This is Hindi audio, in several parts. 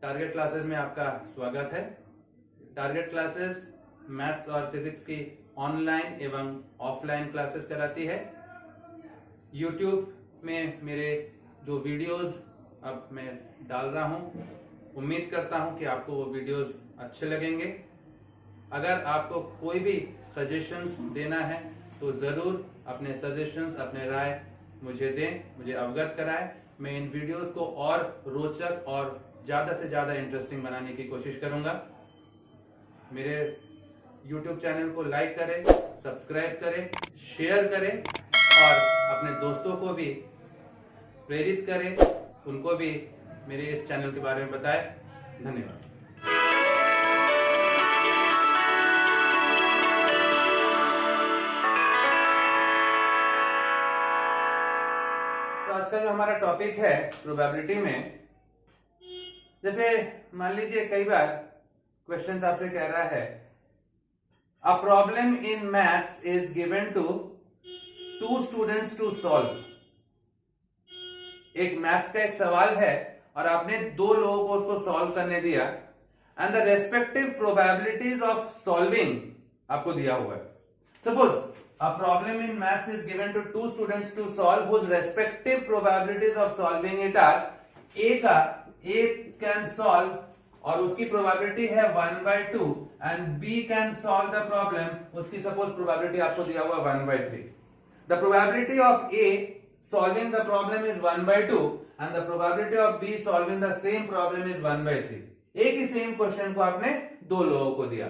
टारगेट क्लासेस में आपका स्वागत है। टारगेट क्लासेस मैथ्स और फिजिक्स की ऑनलाइन एवं ऑफलाइन क्लासेस कराती है। यूट्यूब में मेरे जो वीडियोस अब मैं डाल रहा हूं, उम्मीद करता हूं कि आपको वो वीडियोस अच्छे लगेंगे। अगर आपको कोई भी सजेशंस देना है तो जरूर अपने सजेशंस, अपने राय मुझे दें, मुझे अवगत कराएं। मैं इन वीडियोस को और रोचक और ज्यादा से ज्यादा इंटरेस्टिंग बनाने की कोशिश करूंगा। मेरे YouTube चैनल को लाइक करें, सब्सक्राइब करें, शेयर करें और अपने दोस्तों को भी प्रेरित करें, उनको भी मेरे इस चैनल के बारे में बताएं। धन्यवाद। तो आज का जो हमारा टॉपिक है प्रोबेबिलिटी में, जैसे मान लीजिए कई बार क्वेश्चंस आपसे कह रहा है a problem in maths is given to 2 students to solve. एक मैथ्स का एक सवाल है और आपने 2 लोगों को उसको सॉल्व करने दिया and the respective probabilities of solving आपको दिया हुआ है। Suppose a problem in maths is given to 2 students to solve whose respective probabilities of solving it are A can solve और उसकी प्रोबेबिलिटी है 1/2 and B can solve the problem, उसकी सपोज प्रोबेबिलिटी आपको दिया हुआ 1/3। The probability of A solving the problem is 1/2 and the probability of B solving the same problem is 1/3। एक ही सेम क्वेश्चन को आपने 2 लोगों को दिया,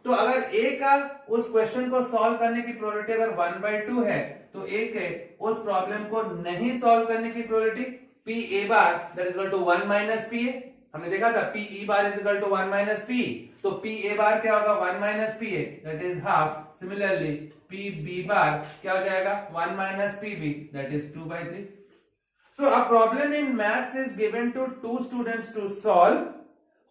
तो अगर A का उस क्वेश्चन को सॉल्व करने की प्रोबेबिलिटी अगर 1/2 है तो A के उस प्रॉब्लम को नहीं सॉल्व करने की probability PA bar that is equal to 1 minus PA। हमने देखा था PE bar is equal to 1 minus PE, तो PA बार क्या होगा 1 minus PA that is half. Similarly PB bar क्या हो जाएगा 1 minus PB that is 2/3। So a problem in maths is given to 2 students to solve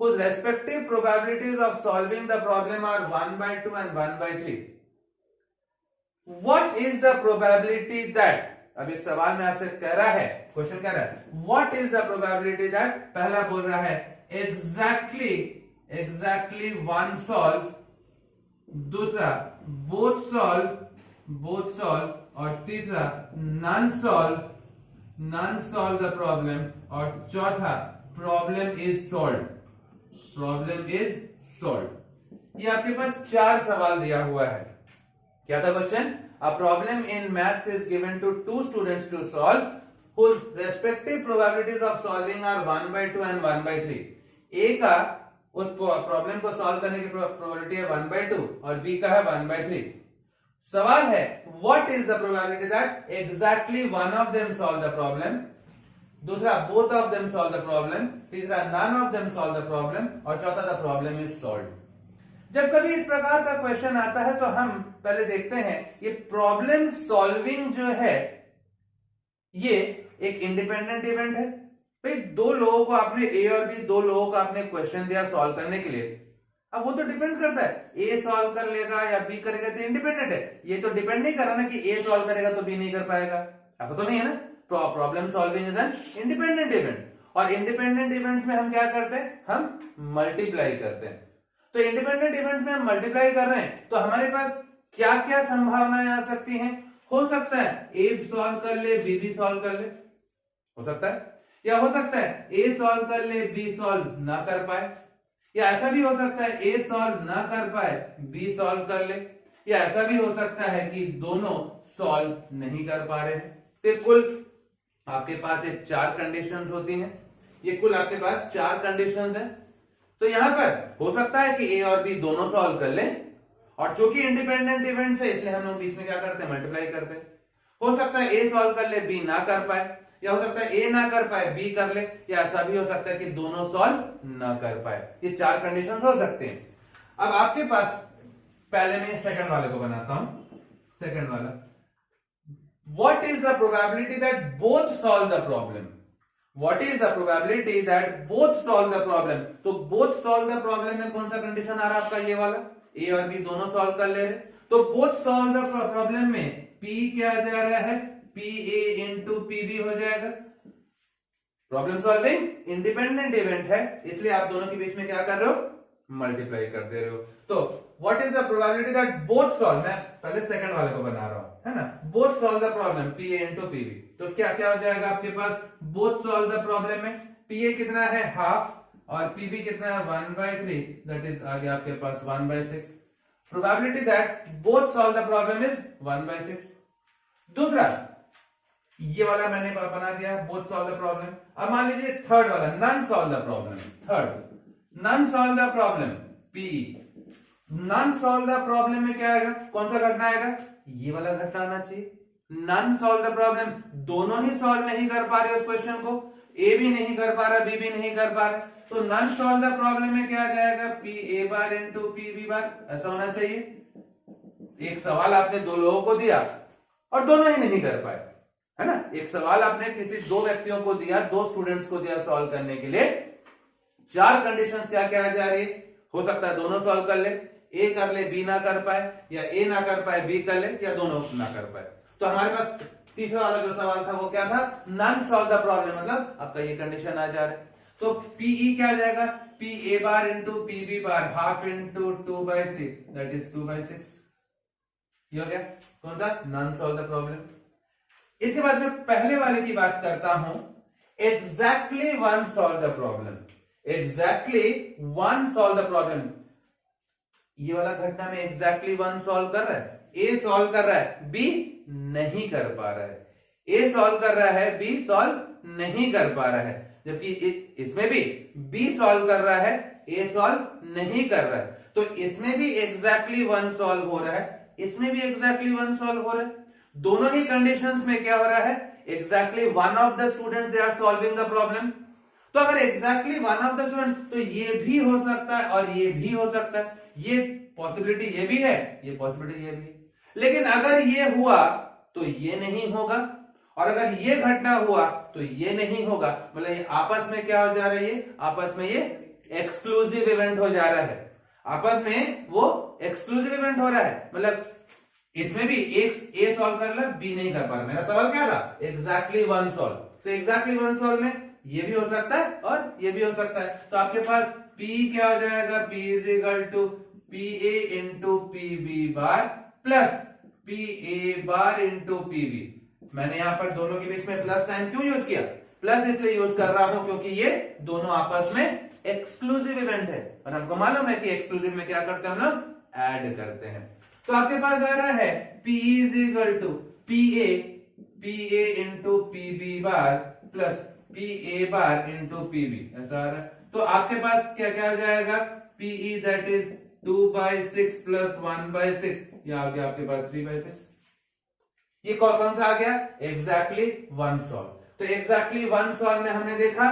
whose respective probabilities of solving the problem are 1/2 and 1/3. What is the probability that, अब इस सवाल में आपसे कह रहा है, क्वेश्चन कह रहा है what is the probability that, पहला बोल रहा है exactly one solve, दूसरा both solve और तीसरा none solve the problem और चौथा problem is solved। ये आपके पास 4 सवाल दिया हुआ है। क्या था question? A problem in maths is given to 2 students to solve whose respective probabilities of solving are 1/2 and 1/3। A का उस प्रॉब्लम को सॉल्व करने की प्रोबेबिलिटी है 1/2 और बी का है 1/3। सवाल है what is the probability that exactly one of them solve the problem, दूसरा both of them solve the problem, तीसरा none of them solve the problem और चौथा द प्रॉब्लम इज सॉल्व्ड। जब कभी इस प्रकार का क्वेश्चन आता है तो हम पहले देखते हैं ये प्रॉब्लम सॉल्विंग जो है ये एक इंडिपेंडेंट इवेंट है। भाई 2 लोगों को आपने ए और बी, 2 लोगों को आपने क्वेश्चन दिया सॉल्व करने के लिए। अब वो तो डिपेंड करता है ए सॉल्व कर लेगा या बी करेगा, तो इंडिपेंडेंट है। ये तो डिपेंड नहीं कर रहा ना कि ए सॉल्व करेगा तो बी नहीं कर पाएगा, ऐसा तो नहीं है ना। Problem solving is an independent event और इंडिपेंडेंट इवेंट्स में हम क्या करते हैं, हम मल्टीप्लाई करते हैं। तो इंडिपेंडेंट इवेंट्स में हम मल्टीप्लाई कर रहे हैं तो हमारे पास क्या क्या संभावनाएं आ सकती हैं? हो सकता है ए सॉल्व कर ले, बी भी सॉल्व कर ले, हो सकता है, या हो सकता है ए सॉल्व कर ले, बी सॉल्व ना कर पाए, या ऐसा भी हो सकता है ए सॉल्व ना कर पाए, बी सॉल्व कर ले, या ऐसा भी हो सकता है कि दोनों सॉल्व नहीं कर पा रहे हैं। तो कुल आपके पास एक 4 कंडीशंस होती हैं, ये कुल आपके पास 4 कंडीशंस हैं। तो यहां पर हो सकता है कि ए और बी दोनों सॉल्व कर लें और चूंकि इंडिपेंडेंट इवेंट्स है इसलिए हम लोग बीच में क्या करते हैं, मल्टीप्लाई करते हैं। हो सकता है ए सॉल्व कर ले, बी ना कर पाए, या हो सकता है ए ना कर पाए, बी कर ले, या ऐसा भी हो सकता है कि दोनों सॉल्व ना कर पाए। ये 4 कंडीशंस हो सकते हैं। अब आपके पास पहले मैं सेकंड वाले को बनाता हूं। सेकंड वाला, what is the probability that both solve the problem? What is the probability that both solve the problem? तो both solve the problem में कौन सा कंडीशन आ रहा है आपका, ये वाला, ए और बी दोनों सॉल्व कर ले रहे। तो both solve the problem में P क्या जा रहा है, PA into PB हो जाएगा। प्रॉब्लम सॉल्विंग इंडिपेंडेंट इवेंट है, इसलिए आप दोनों के बीच में क्या कर रहे हो, मल्टीप्लाई कर दे रहे हो। तो what is the probability that both solve, मैं पहले सेकंड वाले को बना रहा हूं, है ना, both solve the problem P A into PB. तो क्या क्या हो जाएगा आपके पास, बोथ सॉल्व द प्रॉब्लम में पी ए कितना है हाफ और पीबी कितना है 1/3, दैट इज आ गया आपके पास 1/6। Probability that both solve the problem is 1/6। दूसरा ये वाला मैंने बना दिया बोथ सॉल्व द प्रॉब्लम। अब मान लीजिए थर्ड वाला none solve the problem, third none solve the problem P. None solve the problem में क्या आएगा, कौन सा घटना आएगा, ये वाला घटना आना चाहिए। नन सॉल्व द प्रॉब्लम, दोनों ही सॉल्व नहीं कर पा रहे उस क्वेश्चन को, ए भी नहीं कर पा रहा बी भी नहीं कर पा रहा, तो नन सॉल्व द प्रॉब्लम में क्या आ जाएगा, P A bar into P B bar, ऐसा होना चाहिए। एक सवाल आपने दो लोगों को दिया और दोनों ही नहीं कर पाए, है ना, एक सवाल आपने किसी दो व्यक्तियों को दिया, दो स्टूडेंट्स को दिया सॉल्व करने के लिए, चार कंडीशंस क्या क्या आ जा रही है, हो सकता है दोनों सॉल्व कर ले, ए कर ले बी ना कर पाए, या ए ना कर पाए बी कर ले, या दोनों ना कर पाए। तो हमारे पास तीसरा वाला जो सवाल था वो क्या था, नन सॉल्व द प्रॉब्लम, मतलब आपका ये कंडीशन आ जा रहा है। तो पीई क्या आ जाएगा, P A bar into P B bar half into 2/3, that is 2/6। ये हो गया कौन सा, नन सॉल्व द प्रॉब्लम। इसके बाद मैं पहले वाले की बात करता हूं, exactly one solve the problem. Exactly one solve the problem, ये वाला घटना में एग्जैक्टली वन सॉल्व कर रहा है, ए सॉल्व कर रहा है बी नहीं कर पा रहा है, ए सॉल्व कर रहा है बी सॉल्व नहीं कर पा रहा है, जबकि इसमें भी बी सॉल्व कर रहा है ए सॉल्व नहीं कर रहा है। तो इसमें भी एग्जैक्टली वन सॉल्व हो रहा है, इसमें भी एग्जैक्टली वन सॉल्व हो रहा है। दोनों ही कंडीशंस में क्या हो रहा है, exactly one of the students they are solving the problem. तो अगर exactly one of the student, तो ये भी हो सकता है और ये भी हो सकता है, ये पॉसिबिलिटी ये भी है, ये पॉसिबिलिटी ये भी है। लेकिन अगर ये हुआ तो ये नहीं होगा, और अगर ये घटना हुआ तो ये नहीं होगा, मतलब ये आपस में क्या हो जा रहा है, ये आपस में ये एक्सक्लूसिव इवेंट हो जा रहा है, आपस में वो एक्सक्लूसिव इवेंट हो रहा है। मतलब इसमें भी एक ए सॉल्व कर रहा बी नहीं कर पा रहा। मेरा सवाल क्या था, एग्जैक्टली वन सॉल्व, तो एग्जैक्टली वन सॉल्व में ये भी हो सकता है और ये भी हो सकता है। तो आपके पास P क्या हो जाएगा, P is equal to P A into P B bar plus P A bar into P B. मैंने यहां पर दोनों के बीच में प्लस साइन क्यों यूज किया, प्लस इसलिए यूज कर रहा हूं क्योंकि ये दोनों आपस में एक्सक्लूसिव इवेंट है, और हमको मालूम है कि एक्सक्लूसिव में क्या करते हैं हम लोग, ऐड करते हैं। तो आपके पास आ रहा है P is equal to P A into P B bar plus P A bar into P B, ऐसा आ रहा है। तो आपके पास क्या क्या आ जाएगा, पीई दैट इज 2/6 प्लस 1/6, ये आ गया आपके पास 3/6। ये कौन सा आ गया, एग्जैक्टली वन सॉल्व। तो एग्जैक्टली वन सॉल्व में हमने देखा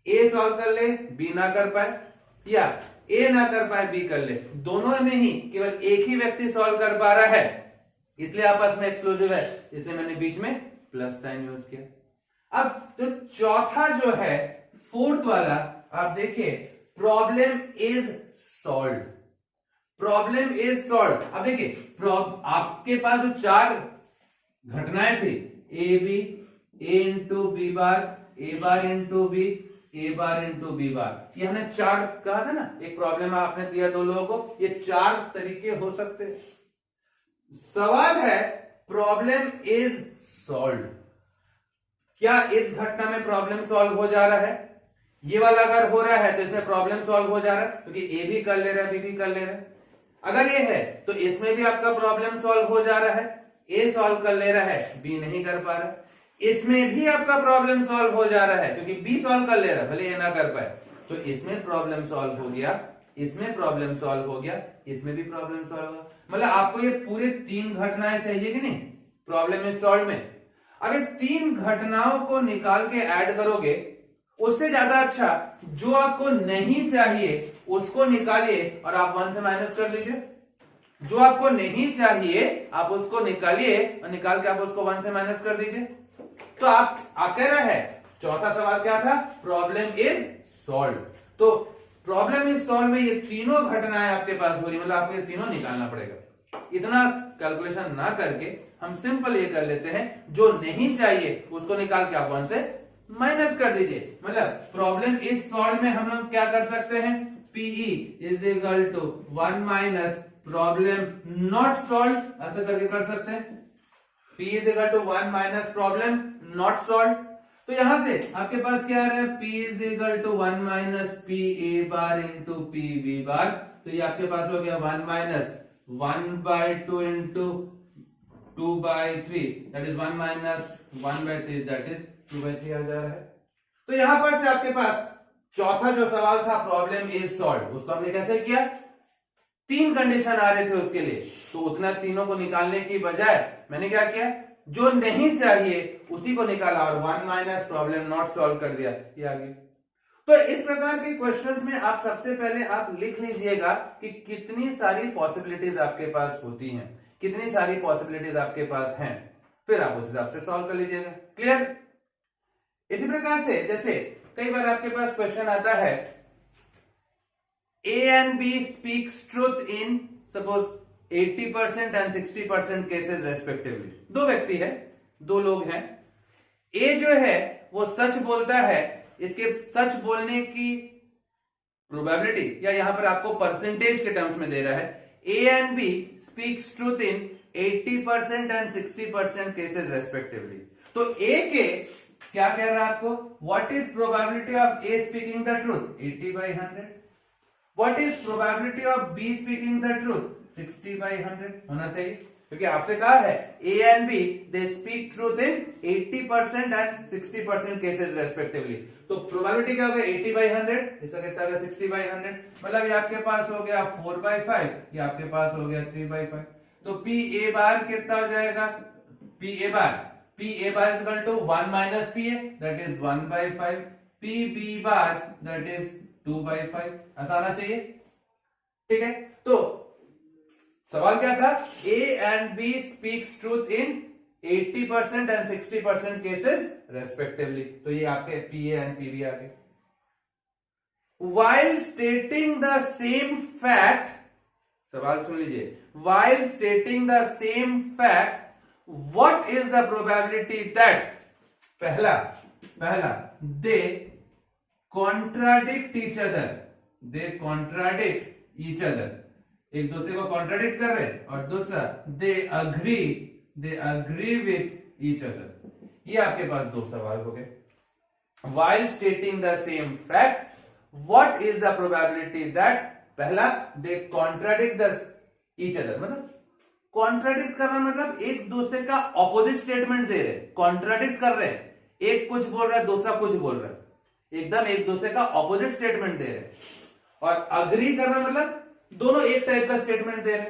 ए सॉल्व कर ले बी ना कर पाए, या ए ना कर पाए बी कर ले, दोनों में ही केवल एक ही व्यक्ति सॉल्व कर पा रहा है, इसलिए आपस में एक्सक्लूसिव है, इसलिए मैंने बीच में प्लस साइन यूज किया। अब जो चौथा जो है, फोर्थ वाला, आप देखिए problem is solve, problem is solve. अब देखिए आपके पास जो चार घटनाएं थी, A B, A into B bar, A bar into B, A bar into B bar, ये हमने चार कहा था ना, एक प्रॉब्लम आपने दिया दो लोगों को, ये चार तरीके हो सकते हैं। सवाल है प्रॉब्लम इज सॉल्व, क्या इस घटना में प्रॉब्लम सॉल्व हो जा रहा है, ये वाला अगर हो रहा है तो इसमें प्रॉब्लम सॉल्व हो जा रहा है, क्योंकि ए भी कर ले रहा है बी भी कर ले रहा है। अगर ये है तो इसमें भी आपका प्रॉब्लम सॉल्व हो जा रहा है, ए सॉल्व कर ले रहा है बी नहीं कर पा रहा है, इसमें भी आपका प्रॉब्लम सॉल्व हो जा रहा है क्योंकि बी सॉल्व कर ले रहा है भले ये ना कर पाए, तो इसमें प्रॉब्लम सॉल्व हो गया, इसमें प्रॉब्लम सॉल्व हो गया, इसमें भी प्रॉब्लम सॉल्व हो गया। मतलब आपको ये पूरे तीन घटनाएं चाहिए कि नहीं प्रॉब्लम इज सॉल्व में। अब ये तीन घटनाओं को निकाल के ऐड करोगे, उससे ज्यादा अच्छा जो आपको नहीं चाहिए उसको निकालिए और आप 1 से माइनस कर लीजिए, जो आपको नहीं चाहिए आप उसको निकालिए और निकाल के आप उसको 1 से माइनस कर दीजिए। तो आप कह रहे हैं, चौथा सवाल क्या था, प्रॉब्लम इज सॉल्व। तो प्रॉब्लम इज सॉल्व में ये तीनों घटनाएं आपके पास हो रही, मतलब आपको ये तीनों निकालना पड़ेगा। इतना कैलकुलेशन ना करके हम सिंपल ये कर लेते हैं, जो नहीं चाहिए उसको निकाल के आप 1 से माइनस कर दीजिए, मतलब प्रॉब्लम इज सॉल्व में हम लोग क्या कर सकते हैं, PE is equal to 1 minus problem not solve, ऐसा करके कर सकते हैं। P is equal to 1 minus problem not solve. तो यहां से आपके पास क्या आ रहा है, P is equal to 1 minus P A bar into P B bar. तो ये आपके पास हो गया 1 minus 1/2 into 2/3, that is 1 minus 1/3, that is 2/3 आ जा रहा है। तो यहां पर से आपके पास चौथा जो सवाल था प्रॉब्लम इज सॉल्व, उसको हमने कैसे किया, 3 कंडीशन आ रहे थे उसके लिए, तो उतना तीनों को निकालने की बजाय मैंने क्या किया, जो नहीं चाहिए उसी को निकाला और 1 माइनस प्रॉब्लम नॉट सॉल्व कर दिया, ये आ गया। तो इस प्रकार के क्वेश्चंस में आप सबसे पहले आप लिख लीजिएगा कि कितनी सारी पॉसिबिलिटीज आपके पास होती हैं, कितनी सारी पॉसिबिलिटीज आपके पास हैं, फिर आप उस हिसाब से सॉल्व कर लीजिएगा। क्लियर? इसी प्रकार से जैसे कई बार आपके पास क्वेश्चन आता है, A and B speaks truth in suppose 80% and 60% cases respectively। दो व्यक्ति है, दो लोग हैं, A जो है वो सच बोलता है, इसके सच बोलने की प्रोबेबिलिटी या यहां पर आपको परसेंटेज के टर्म्स में दे रहा है, A and B speaks truth in 80% and 60% cases respectively। तो A के क्या कह रहा है आपको, what is probability of A speaking the truth, 80/100। What is probability of B speaking the truth, 60/100 होना चाहिए, क्योंकि आपसे कहा है A and B they speak truth in 80% and 60% cases respectively। तो प्रोबेबिलिटी क्या होगा, 80/100, इसका कितना होगा 60/100, मतलब ये आपके पास हो गया 4/5, ये आपके पास हो गया 3/5। तो P A बार कितना हो जाएगा, P A bar is equal to 1 minus P A, that is 1/5, P B bar that is 2/5, ऐसा आना चाहिए। ठीक है, तो सवाल क्या था, A and B speaks truth in 80% and 60% cases respectively। तो ये आपके PA and PB आ गए। While stating the same fact, सवाल सुन लीजिए, while stating the same fact, what is the probability that, पहला they contradict each other, they contradict each other, एक दूसरे को कॉन्ट्राडिक्ट कर रहे हैं, और दूसरा they agree with each other। ये आपके पास दो सवाल हो गए। while stating the same fact, what is the probability that, पहला they contradict the each other, मतलब कॉन्ट्राडिक्ट करना मतलब एक दूसरे का ऑपोजिट स्टेटमेंट दे रहे, कॉन्ट्राडिक्ट कर रहे हैं, एक कुछ बोल रहा है दूसरा कुछ बोल रहा है, एकदम एक दूसरे का ऑपोजिट स्टेटमेंट दे रहे। और अग्री करना मतलब दोनों एक टाइप का स्टेटमेंट दे रहे।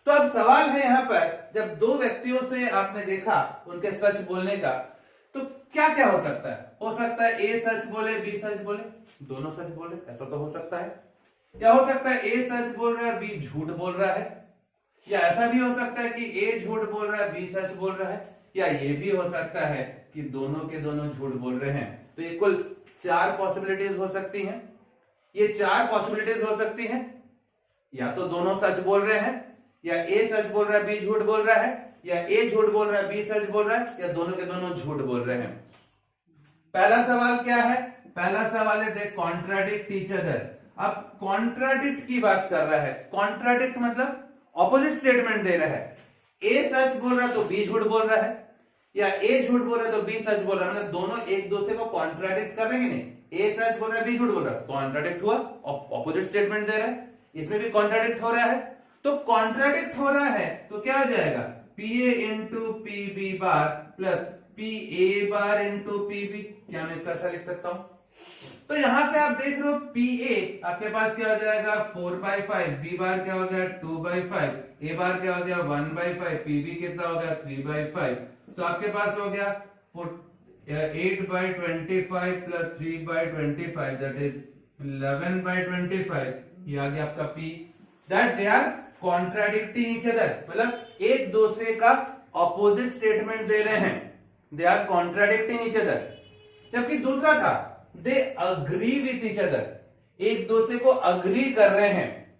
तो अब सवाल है यहां पर, जब दो व्यक्तियों से आपने देखा उनके सच बोलने का, तो क्या क्या हो सकता है, हो सकता है ए सच बोले बी सच बोले, दोनों सच बोले, ऐसा तो हो सकता है, या हो सकता है ए सच बोल रहा है बी झूठ बोल रहा है, या ऐसा भी हो सकता है कि ए झूठ बोल रहा है बी सच बोल रहा है, या ये भी हो सकता है कि दोनों के दोनों झूठ बोल रहे हैं। तो ये कुल 4 पॉसिबिलिटीज हो सकती हैं। ये 4 पॉसिबिलिटीज हो सकती हैं, या तो दोनों सच बोल रहे हैं, या ए सच बोल रहा है बी झूठ बोल रहा है, या ए झूठ बोल रहा है बी सच बोल रहा है, या दोनों के दोनों झूठ बोल रहे हैं। पहला सवाल क्या है, पहला सवाल है दे कॉन्ट्राडिक्ट ईच अदर। अब कॉन्ट्राडिक्ट की बात कर रहा है, कॉन्ट्राडिक्ट मतलब ऑपोजिट स्टेटमेंट दे रहा है, ए सच बोल रहा है तो बी झूठ बोल रहा है, या ए झूठ बोल रहा है तो बी सच बोल रहा है, मतलब दोनों एक दूसरे को कॉन्ट्राडिक्ट करेंगे नहीं, ए सच बोल रहा है बी झूठ बोल रहा है, कॉन्ट्राडिक्ट हुआ, ऑपोजिट स्टेटमेंट दे रहा है, इसमें भी कॉन्ट्राडिक्ट हो रहा है। तो कॉन्ट्राडिक्ट हो रहा है तो क्या हो जाएगा, P A into P B bar plus P A bar into P B, क्या मैं इसका ऐसा लिख सकता हूं। तो यहां से आप देख रहे हो पी ए आपके पास क्या हो जाएगा 4/5, बी बार क्या हो गया 2/5, ए बार क्या हो गया 1/5, पी बी कितना हो गया 3/5। तो आपके पास हो गया 8/25 प्लस 3/25, दैट इज 11/25, ये आ गया आपका P. That they are contradicting each other, मतलब एक दूसरे का ऑपोजिट स्टेटमेंट दे रहे हैं, they are contradicting each other. जबकि दूसरा था they agree with each other, एक दूसरे को अग्री कर रहे हैं,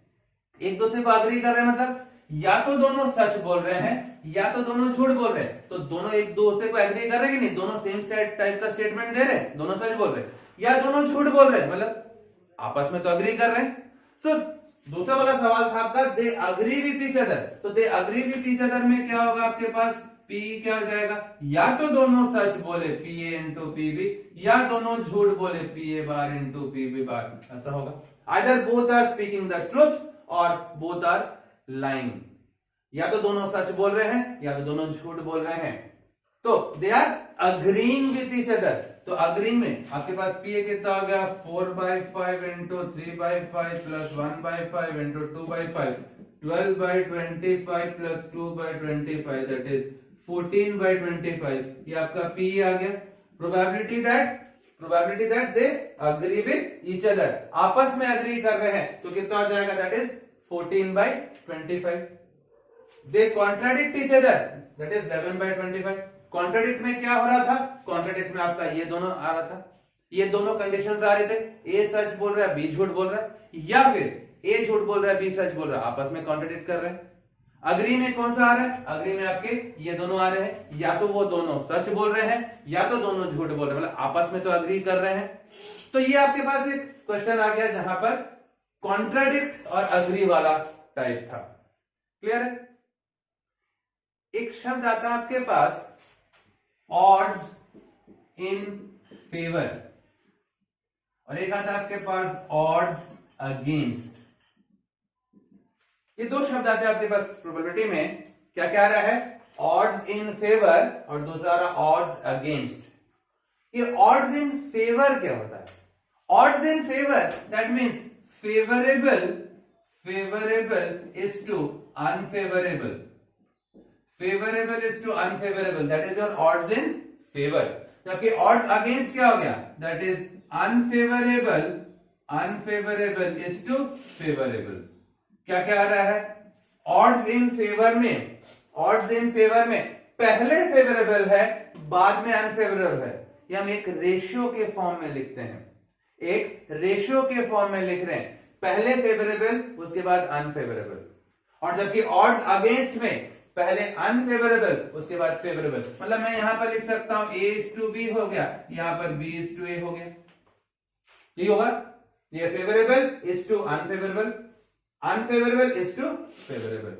एक दूसरे को अग्री कर रहे हैं मतलब या तो दोनों सच बोल रहे हैं या तो दोनों झूठ बोल रहे हैं। तो दोनों एक दूसरे को एग्री कर रहे हैं कि नहीं, दोनों सेम टाइप का स्टेटमेंट दे रहे हैं, दोनों सच बोल रहे हैं या दोनों झूठ बोल रहे हैं, मतलब आपस में तो एग्री कर रहे हैं। तो दूसरा वाला सवाल था आपका they agree with each other. तो they agree with each other में क्या होगा आपके पास, पी क्या हो जाएगा, या तो दोनों सच बोले P A into P B, या दोनों झूठ बोले P A bar into P B bar, ऐसा होगा। Either both are speaking the truth और बोथ आर लाइंग, या तो दोनों सच बोल रहे हैं या तो दोनों झूठ बोल रहे हैं। तो they are agreeing with each other. तो अग्री में आपके पास पी ए कितना हो गया, 4/5 into 3/5 plus 1/5 into 2/5, 12/25 plus 2/25, that is 14/25। ये आपका पी आ गया। Probability that they agree with each other, आपस में अग्री कर रहे हैं, तो कितना हो जाएगा, that is 14/25। They contradict each other, that is 11/25। Contradict में क्या हो रहा था, कॉन्ट्राडिक्ट में आपका ये दोनों आ रहा था, ये दोनों कंडीशंस आ रहे थे, ए सच बोल रहा है बी झूठ बोल रहा है, या फिर ए झूठ बोल रहा है बी सच बोल रहा है, आपस में कॉन्ट्राडिक्ट कर रहे हैं। अग्री में कौन सा आ रहा है, अग्री में आपके ये दोनों आ रहे हैं, या तो वो दोनों सच बोल रहे हैं या तो दोनों झूठ बोल रहे हैं, मतलब आपस में तो अग्री कर रहे हैं। तो ये आपके पास एक क्वेश्चन आ गया जहां पर कॉन्ट्राडिक्ट और अग्री वाला टाइप था। क्लियर है। एक शब्द आता है आपके पास ऑड्स इन फेवर, और एक आता है आपके पास ऑड्स अगेंस्ट। ये दो शब्द आते हैं आपके पास प्रोबेबिलिटी में। क्या क्या आ रहा है, ऑड्स इन फेवर और दूसरा आ रहा ऑड्स अगेंस्ट। ये ऑड्स इन फेवर क्या होता है, odds in favour that means favourable is to unfavourable, favourable is to unfavourable, that is your odds in favour. जबकि ऑड्स अगेंस्ट क्या हो गया, that is unfavourable is to favourable. क्या क्या आ रहा है, ऑड्स इन फेवर में पहले फेवरेबल है बाद में अनफेवरेबल है। ये हम एक रेशियो के फॉर्म में लिखते हैं, एक रेशियो के फॉर्म में लिख रहे हैं, पहले फेवरेबल उसके बाद अनफेवरेबल। और जबकि ऑड्स अगेंस्ट में पहले अनफेवरेबल उसके बाद फेवरेबल, मतलब मैं यहां पर लिख सकता हूं A:B हो गया, यहां पर B:A हो गया, ये होगा। ये favourable is to unfavourable, unfavourable is to favourable.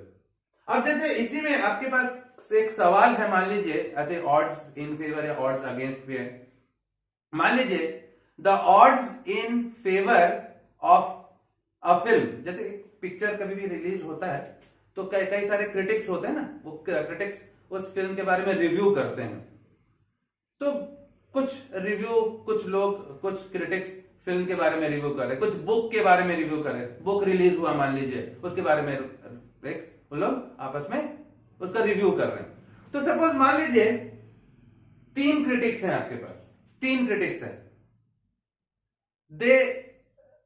अब जैसे इसी में आपके पास एक सवाल है, मान लीजिए ऐसे ऑड्स इन फेवर या ऑड्स अगेंस्ट भी है। मान लीजिए the odds in favour of a film, जैसे एक पिक्चर कभी भी रिलीज होता है तो कई सारे क्रिटिक्स होते हैं ना, वो क्रिटिक्स उस फिल्म के बारे में रिव्यू करते हैं। तो कुछ लोग कुछ क्रिटिक्स फिल्म के बारे में रिव्यू कर रहे हैं, कुछ बुक के बारे में रिव्यू कर रहे हैं। बुक रिलीज हुआ मान लीजिए, उसके बारे में वो लोग आपस में उसका रिव्यू कर रहे हैं। तो सपोज मान लीजिए 3 क्रिटिक्स हैं आपके पास, 3 क्रिटिक्स हैं, दे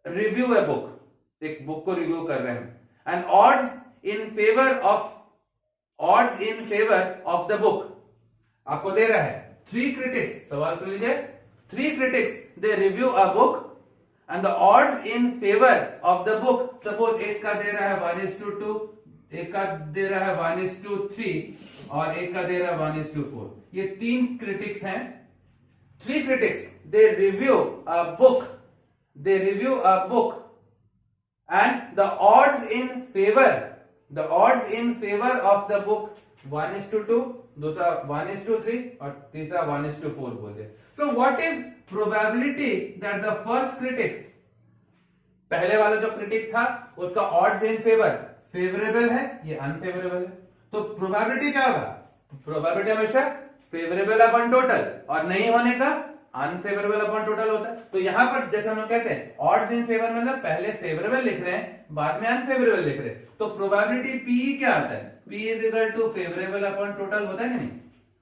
रिव्यू ए बुक, एक बुक को रिव्यू कर रहे हैं, and odds in favour of the book आपको दे रहा है 3 क्रिटिक्स। सवाल सुन लीजिए, 3 critics they review a book and the odds in favor of the book, suppose एक का दे रहा है 1:2, एक का दे रहा है 1:3 और एक का दे रहा है 1:4। ये 3 critics हैं, 3 critics they review a book and the odds in favor of the book 1:2, दूसरा 1:3 और तीसरा 1:4 बोलते हैं। So what is probability that the first critic, पहले वाला जो क्रिटिक था उसका odds in favor फेवरेबल है, ये अनफेवरेबल है, तो प्रोबेबिलिटी क्या होगा, प्रोबेबिलिटी हमेशा फेवरेबल अपॉन टोटल और नहीं होने का अनफेवरेबल अपॉन टोटल होता है। तो यहां पर जैसे हम लोग कहते हैं ऑड्स इन फेवर मतलब पहले फेवरेबल लिख रहे हैं बाद में अनफेवरेबल लिख रहे हैं, तो प्रोबेबिलिटी पी क्या आता है, P is equal to favourable upon total होता है कि नहीं,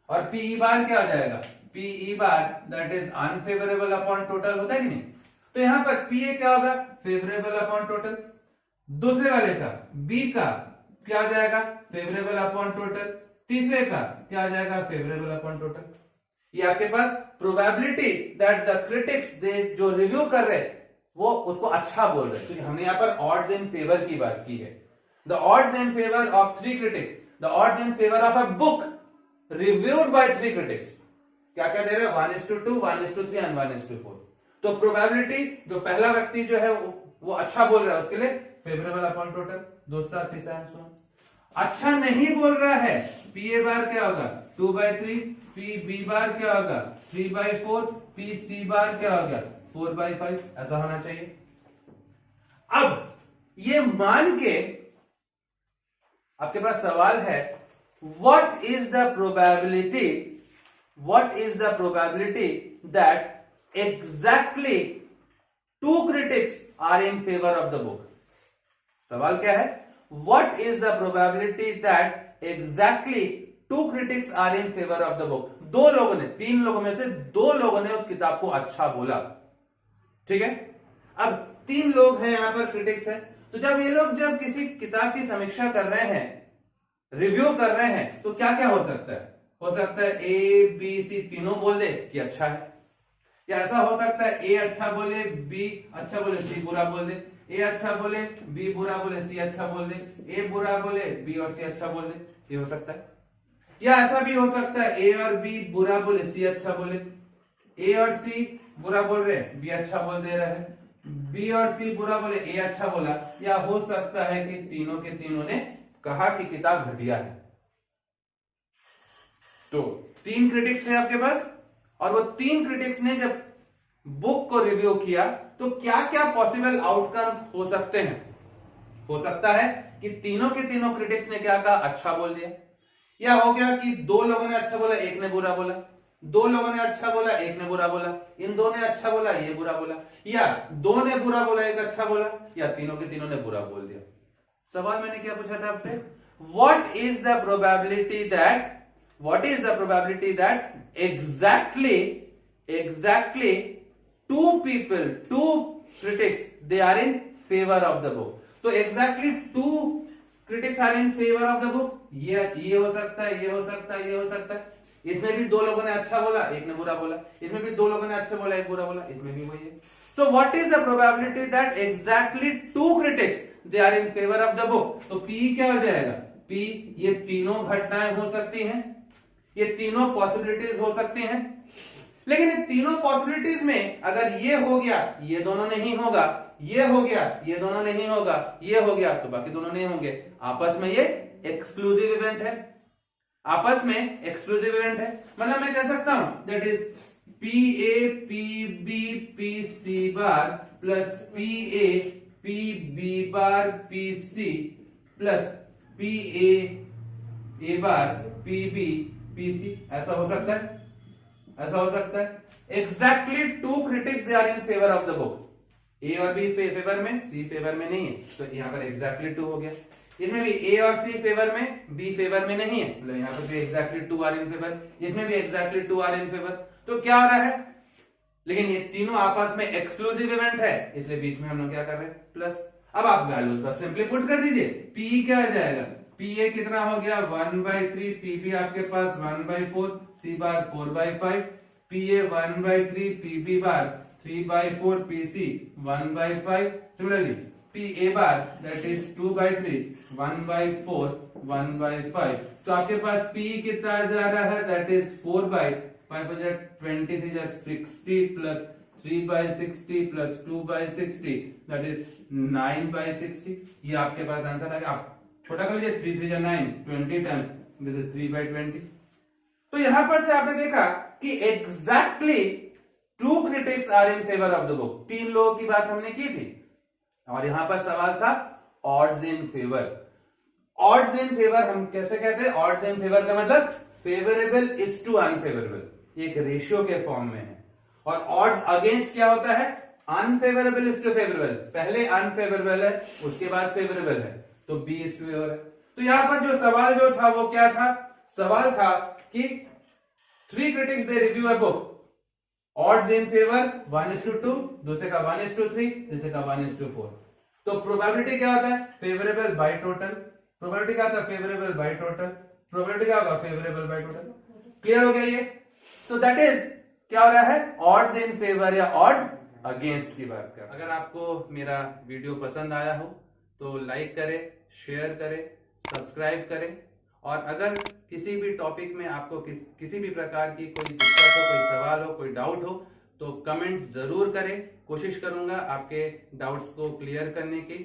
और पी बार क्या हो जाएगा, P bar that is unfavourable upon total होता है कि नहीं। तो यहां पर पी क्या होगा, फेवरेबल अपॉन टोटल, दूसरे वाले का बी का क्या हो जाएगा, फेवरेबल अपॉन टोटल, तीसरे का क्या आ जाएगा, फेवरेबल अपॉन टोटल। ये आपके पास प्रोबेबिलिटी दैट द क्रिटिक्स दे जो रिव्यू कर रहे हैं वो उसको अच्छा बोल रहे हैं, क्योंकि हमने यहां पर ऑड्स इन फेवर की बात की है। the odds in favor of 3 critics, the odds in favor of a book reviewed by 3 critics, क्या क्या दे रहे हैं? 1:2, 1:3 and 1:4. तो प्रोबेबिलिटी जो पहला व्यक्ति जो है वो अच्छा बोल रहा है उसके लिए फेवरेबल अपॉन टोटल, दूसरा तीसरा एंड सो ऑन. अच्छा नहीं बोल रहा है, पी ए बार क्या होगा? 2/3, पी बी बार क्या होगा? 3/4, पी सी बार क्या होगा? 4/5. ऐसा होना चाहिए. अब ये मान के आपके पास सवाल है, what is the probability that exactly 2 critics are in favor of the book? सवाल क्या है? What is the probability that exactly 2 critics are in favor of the book? 2 लोगों ने, 3 लोगों में से 2 लोगों ने उस किताब को अच्छा बोला. ठीक है. अब 3 लोग हैं यहां पर, क्रिटिक्स हैं. तो जब ये लोग जब किसी किताब की समीक्षा कर रहे हैं, रिव्यू कर रहे हैं, तो क्या क्या हो सकता है? हो सकता है ए बी सी तीनों बोल दे कि अच्छा है, या ऐसा हो सकता है ए अच्छा बोले, बी अच्छा बोले, सी बुरा बोल दे, ए अच्छा बोले, बी बुरा बोले, सी अच्छा बोल दे, ए बुरा बोले, बी और सी अच्छा बोल दे. ये हो सकता है. या ऐसा भी हो सकता है ए और बी बुरा बोले, सी अच्छा बोले, ए और सी बुरा बोल रहे, बी अच्छा बोल दे रहे हैं, बी और सी बुरा बोले, ए अच्छा बोला. या हो सकता है कि तीनों के तीनों ने कहा कि किताब घटिया है. तो 3 क्रिटिक्स थे आपके पास, और वो 3 क्रिटिक्स ने जब बुक को रिव्यू किया तो क्या क्या पॉसिबल आउटकम्स हो सकते हैं? हो सकता है कि तीनों के तीनों क्रिटिक्स ने क्या कहा? अच्छा बोल दिया. या हो गया कि 2 लोगों ने अच्छा बोला, एक ने बुरा बोला, 2 लोगों ने अच्छा बोला, एक ने बुरा बोला, इन 2 ने अच्छा बोला, ये बुरा बोला, या 2 ने बुरा बोला, एक अच्छा बोला, या तीनों के तीनों ने बुरा बोल दिया. सवाल मैंने क्या पूछा था आपसे? What is the probability that exactly 2 critics they are in favor of the book? तो exactly 2 critics are in favor of the book. ये हो सकता है, ये हो सकता है, ये हो सकता है. इसमें भी 2 लोगों ने अच्छा बोला, एक ने बुरा बोला, इसमें भी 2 लोगों ने अच्छा बोला, एक बुरा बोला, इसमें भी वही है. So what is the probability that exactly 2 critics they are in favor of the book? तो P क्या हो जाएगा? P ये तीनों घटनाएं हो सकती हैं, ये तीनों पॉसिबिलिटीज हो सकती हैं. लेकिन इन तीनों पॉसिबिलिटीज में अगर ये हो गया, ये दोनों नहीं होगा, ये हो गया, ये दोनों नहीं होगा, ये हो गया, तो बाकी दोनों नहीं होंगे. आपस में ये एक्सक्लूसिव इवेंट है. आपस में एक्सक्लूसिव इवेंट है. मतलब मैं कह सकता हूं that is P A P B P C bar plus P A P B bar P C plus P A bar P B P C. ऐसा हो सकता है, ऐसा हो सकता है. Exactly 2 critics they are in favour of the book. A और बी फेवर में, सी फेवर में नहीं है, तो यहां पर एग्जैक्टली 2 हो गया. इसमें भी ए और सी फेवर में, बी फेवर में नहीं है, मतलब यहां पर भी एग्जैक्टली 2 आर इन फेवर, इसमें भी एग्जैक्टली 2 आर इन फेवर. तो क्या हो रहा है? लेकिन ये तीनों आपस में एक्सक्लूसिव इवेंट है, इसलिए बीच में हम लोग क्या कर रहे हैं? प्लस. अब आप वैल्यूज पर सिंपली पुट कर दीजिए. पी क्या आ जाएगा? पी ए कितना हो गया? 1/3, पी बी आपके पास 1/4, C bar 4/5, P A 1/3, P B bar 3/4, P C 1/5. Similarly P A bar that is 2/3, 1/4, 1/5. तो आपके पास पी कितना जा रहा है? That is 4/5 23 60 plus 3/60 plus 2/60 that is 9/60. ये आपके पास आंसर आ गया. आप छोटा कर लीजिए, 3 3 9, 20 टाइम्स दिस इज 3/20. तो यहां पर से आपने देखा कि exactly 2 critics are in favour of the book. 3 लोगों की बात हमने की थी, और यहां पर सवाल था odds in favour. Odds in favour हम कैसे कहते हैं? ऑड्स इन फेवर का मतलब फेवरेबल इज टू अनफेवरेबल, एक रेशियो के फॉर्म में है. और ऑड्स अगेंस्ट क्या होता है? Unfavourable is to favourable. पहले अनफेवरेबल है, उसके बाद फेवरेबल है, तो बी इज टू फेवर है. तो यहां पर जो सवाल जो था वो क्या था? सवाल था कि 3 critics they review a book. Odds in favor 1:2, दूसरे का 1:3, तीसरे का 1:4. तो प्रोबेबिलिटी क्या होता है? Favourable by total. प्रोबेबिलिटी क्या होता है? Favourable by total. प्रोबेबिलिटी क्या होगा? Favourable by total. क्लियर हो गया ये? सो दैट इज क्या हो रहा है? ऑड्स इन फेवर या ऑड्स अगेंस्ट की बात कर. अगर आपको मेरा वीडियो पसंद आया हो तो लाइक करें, शेयर करें, सब्सक्राइब करें। और अगर किसी भी टॉपिक में आपको किसी भी प्रकार की कोई दिक्कत हो, कोई सवाल हो, कोई डाउट हो, तो कमेंट जरूर करें। कोशिश करूंगा आपके डाउट्स को क्लियर करने की।